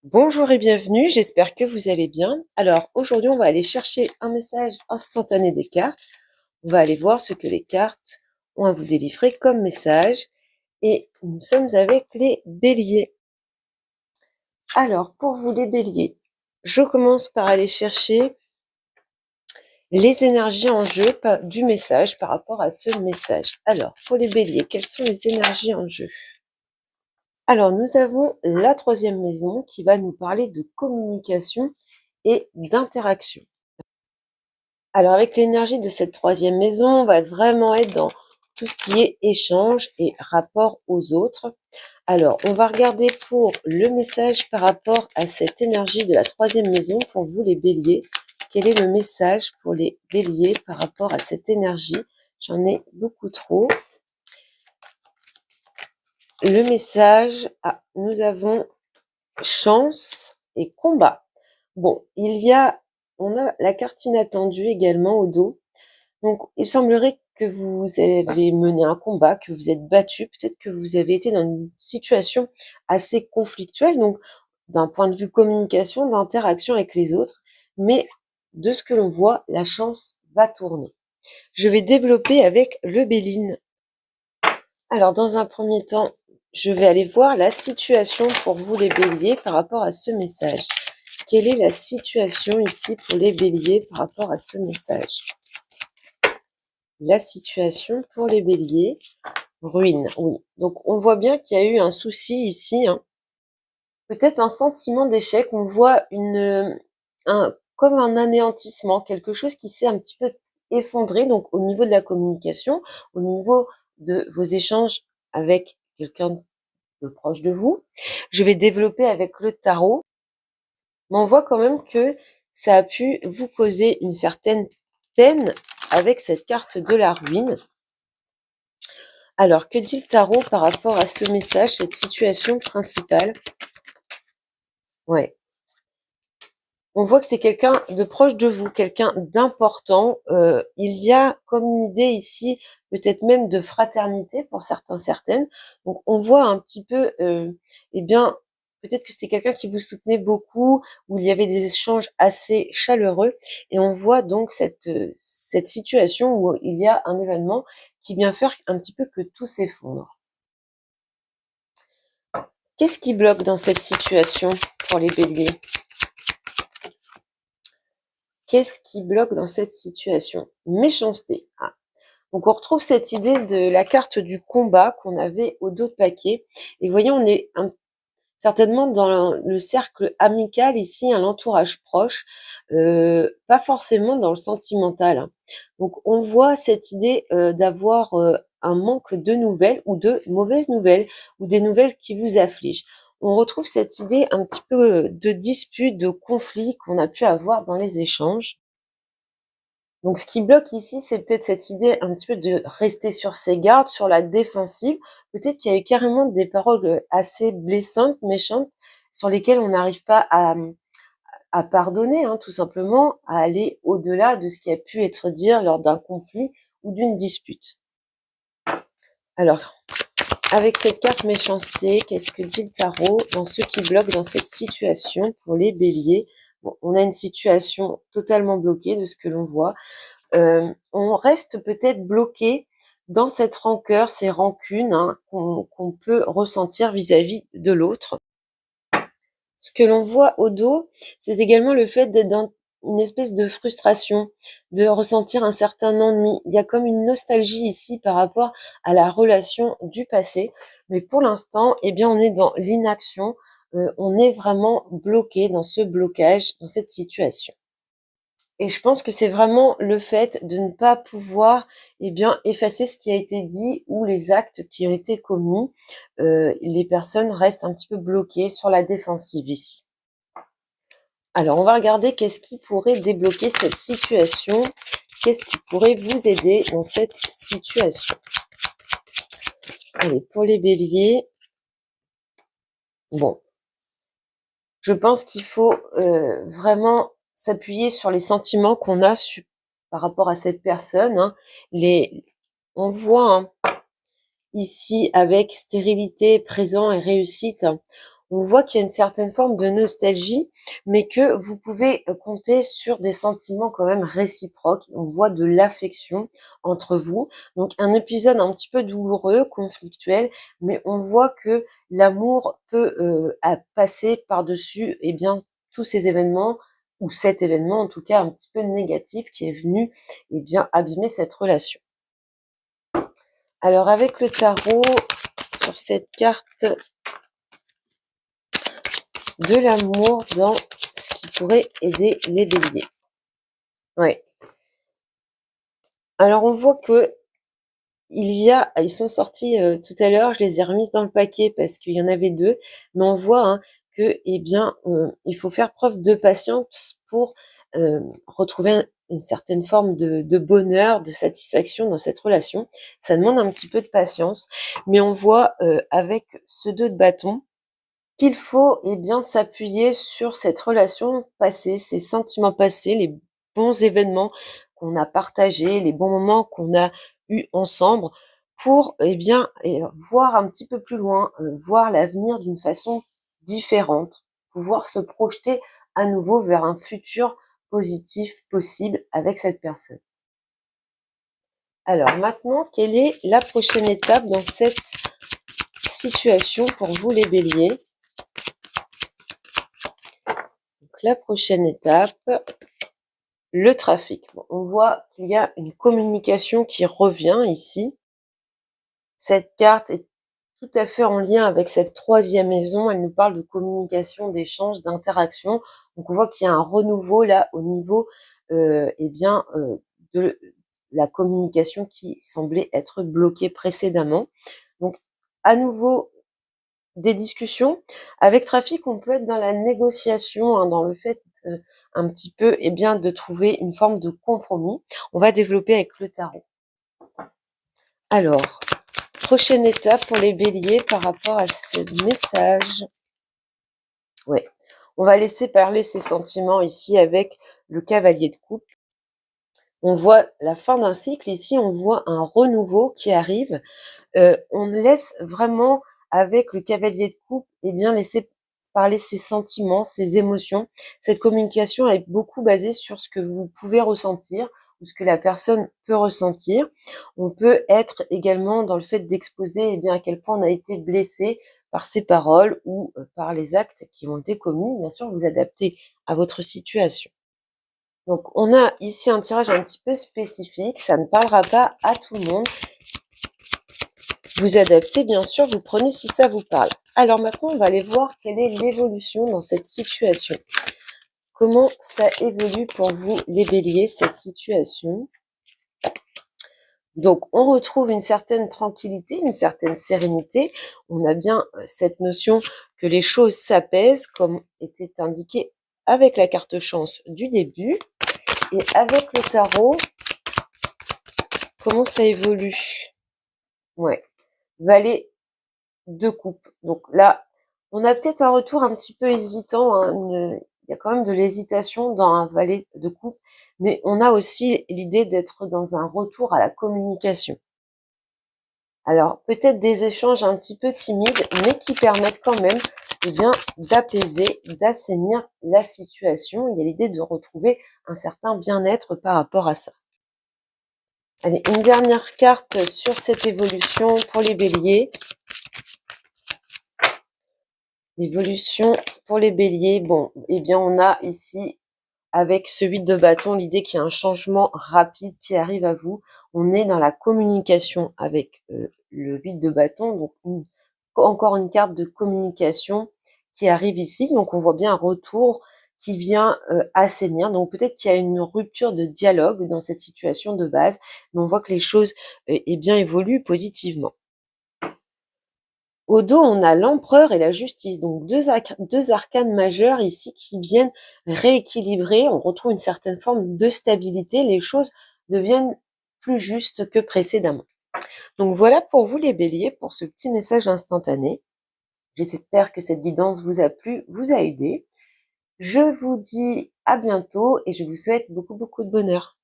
Bonjour et bienvenue, j'espère que vous allez bien. Alors aujourd'hui on va aller chercher un message instantané des cartes. On va aller voir ce que les cartes ont à vous délivrer comme message. Et nous sommes avec les béliers. Alors pour vous les béliers, je commence par aller chercher les énergies en jeu du message par rapport à ce message. Alors pour les béliers, quelles sont les énergies en jeu? Alors nous avons la troisième maison qui va nous parler de communication et d'interaction. Alors avec l'énergie de cette troisième maison, on va vraiment être dans tout ce qui est échange et rapport aux autres. Alors, on va regarder pour le message par rapport à cette énergie de la troisième maison pour vous les béliers. Quel est le message pour les béliers par rapport à cette énergie? J'en ai beaucoup trop. Le message, nous avons chance et combat. Bon, on a la carte inattendue également au dos. Donc, il semblerait que vous avez mené un combat, que vous êtes battu, peut-être que vous avez été dans une situation assez conflictuelle, donc d'un point de vue communication, d'interaction avec les autres, mais de ce que l'on voit, la chance va tourner. Je vais développer avec le Béline. Alors, dans un premier temps, je vais aller voir la situation pour vous les béliers par rapport à ce message. Quelle est la situation ici pour les béliers par rapport à ce message? La situation pour les béliers, ruine, oui. Donc on voit bien qu'il y a eu un souci ici, hein. Peut-être un sentiment d'échec, on voit comme un anéantissement, quelque chose qui s'est un petit peu effondré, donc au niveau de la communication, au niveau de vos échanges avec quelqu'un de proche de vous. Je vais développer avec le tarot, mais on voit quand même que ça a pu vous causer une certaine peine avec cette carte de la ruine. Alors, que dit le tarot par rapport à ce message, cette situation principale? Ouais. On voit que c'est quelqu'un de proche de vous, quelqu'un d'important. Il y a comme une idée ici, peut-être même de fraternité pour certains, certaines. Donc, on voit un petit peu, eh bien, peut-être que c'était quelqu'un qui vous soutenait beaucoup, où il y avait des échanges assez chaleureux. Et on voit donc cette situation où il y a un événement qui vient faire un petit peu que tout s'effondre. Qu'est-ce qui bloque dans cette situation pour les béliers? Qu'est-ce qui bloque dans cette situation? Méchanceté. Ah. Donc on retrouve cette idée de la carte du combat qu'on avait au dos de paquet. Et vous voyez, on est certainement dans le cercle amical ici, un entourage proche, pas forcément dans le sentimental, hein. Donc on voit cette idée d'avoir un manque de nouvelles ou de mauvaises nouvelles ou des nouvelles qui vous affligent. On retrouve cette idée un petit peu de dispute, de conflit qu'on a pu avoir dans les échanges. Donc ce qui bloque ici, c'est peut-être cette idée un petit peu de rester sur ses gardes, sur la défensive. Peut-être qu'il y a eu carrément des paroles assez blessantes, méchantes, sur lesquelles on n'arrive pas à pardonner, hein, tout simplement, à aller au-delà de ce qui a pu être dit lors d'un conflit ou d'une dispute. Alors, avec cette carte méchanceté, qu'est-ce que dit le tarot dans ce qui bloque dans cette situation pour les béliers? Bon, on a une situation totalement bloquée de ce que l'on voit. On reste peut-être bloqué dans cette rancœur, ces rancunes, hein, qu'on peut ressentir vis-à-vis de l'autre. Ce que l'on voit au dos, c'est également le fait d'être dans une espèce de frustration, de ressentir un certain ennui. Il y a comme une nostalgie ici par rapport à la relation du passé. Mais pour l'instant, eh bien, on est dans l'inaction. On est vraiment bloqué dans ce blocage, dans cette situation. Et je pense que c'est vraiment le fait de ne pas pouvoir, eh bien, effacer ce qui a été dit ou les actes qui ont été commis. Les personnes restent un petit peu bloquées sur la défensive ici. Alors, on va regarder qu'est-ce qui pourrait débloquer cette situation. Qu'est-ce qui pourrait vous aider dans cette situation? Allez, pour les béliers. Bon, je pense qu'il faut vraiment s'appuyer sur les sentiments qu'on a par rapport à cette personne, hein. On voit, hein, ici avec stérilité, présent et réussite, hein, on voit qu'il y a une certaine forme de nostalgie, mais que vous pouvez compter sur des sentiments quand même réciproques. On voit de l'affection entre vous. Donc un épisode un petit peu douloureux, conflictuel, mais on voit que l'amour peut passer par-dessus tous ces événements, ou cet événement en tout cas un petit peu négatif qui est venu abîmer cette relation. Alors avec le tarot, sur cette carte de l'amour dans ce qui pourrait aider les béliers. Ouais. Alors on voit que ils sont sortis tout à l'heure, je les ai remises dans le paquet parce qu'il y en avait deux, mais on voit que il faut faire preuve de patience pour retrouver une certaine forme de bonheur, de satisfaction dans cette relation. Ça demande un petit peu de patience, mais on voit avec ce 2 de bâton qu'il faut s'appuyer sur cette relation passée, ces sentiments passés, les bons événements qu'on a partagés, les bons moments qu'on a eus ensemble pour voir un petit peu plus loin, voir l'avenir d'une façon différente, pouvoir se projeter à nouveau vers un futur positif possible avec cette personne. Alors maintenant, quelle est la prochaine étape dans cette situation pour vous les béliers? La prochaine étape, le trafic. Bon, on voit qu'il y a une communication qui revient ici. Cette carte est tout à fait en lien avec cette 3e maison. Elle nous parle de communication, d'échange, d'interaction. Donc on voit qu'il y a un renouveau là au niveau de la communication qui semblait être bloquée précédemment. Donc à nouveau des discussions. Avec trafic, on peut être dans la négociation, dans le fait un petit peu de trouver une forme de compromis. On va développer avec le tarot. Alors, prochaine étape pour les béliers par rapport à ce message. Ouais, on va laisser parler ses sentiments ici avec le cavalier de coupe. On voit la fin d'un cycle ici, on voit un renouveau qui arrive. On laisse vraiment avec le cavalier de coupe laisser parler ses sentiments, ses émotions. Cette communication est beaucoup basée sur ce que vous pouvez ressentir ou ce que la personne peut ressentir. On peut être également dans le fait d'exposer à quel point on a été blessé par ses paroles ou par les actes qui ont été commis. Bien sûr, vous adaptez à votre situation. Donc, on a ici un tirage un petit peu spécifique. Ça ne parlera pas à tout le monde. Vous adaptez, bien sûr, vous prenez si ça vous parle. Alors maintenant, on va aller voir quelle est l'évolution dans cette situation. Comment ça évolue pour vous, les béliers, cette situation? Donc, on retrouve une certaine tranquillité, une certaine sérénité. On a bien cette notion que les choses s'apaisent, comme était indiqué avec la carte chance du début. Et avec le tarot, comment ça évolue? Ouais. Valet de coupe. Donc là, on a peut-être un retour un petit peu hésitant. Il y a quand même de l'hésitation dans un valet de coupe, mais on a aussi l'idée d'être dans un retour à la communication. Alors, peut-être des échanges un petit peu timides, mais qui permettent quand même d'apaiser, d'assainir la situation. Il y a l'idée de retrouver un certain bien-être par rapport à ça. Allez, une dernière carte sur cette évolution pour les béliers. L'évolution pour les béliers, bon, on a ici, avec ce 8 de bâton, l'idée qu'il y a un changement rapide qui arrive à vous. On est dans la communication avec le 8 de bâton, donc encore une carte de communication qui arrive ici. Donc on voit bien un retour qui vient assainir. Donc peut-être qu'il y a une rupture de dialogue dans cette situation de base, mais on voit que les choses évoluent positivement. Au dos, on a l'empereur et la justice, donc deux arcanes majeures ici qui viennent rééquilibrer. On retrouve une certaine forme de stabilité. Les choses deviennent plus justes que précédemment. Donc voilà pour vous les béliers, pour ce petit message instantané. J'espère que cette guidance vous a plu, vous a aidé. Je vous dis à bientôt et je vous souhaite beaucoup de bonheur.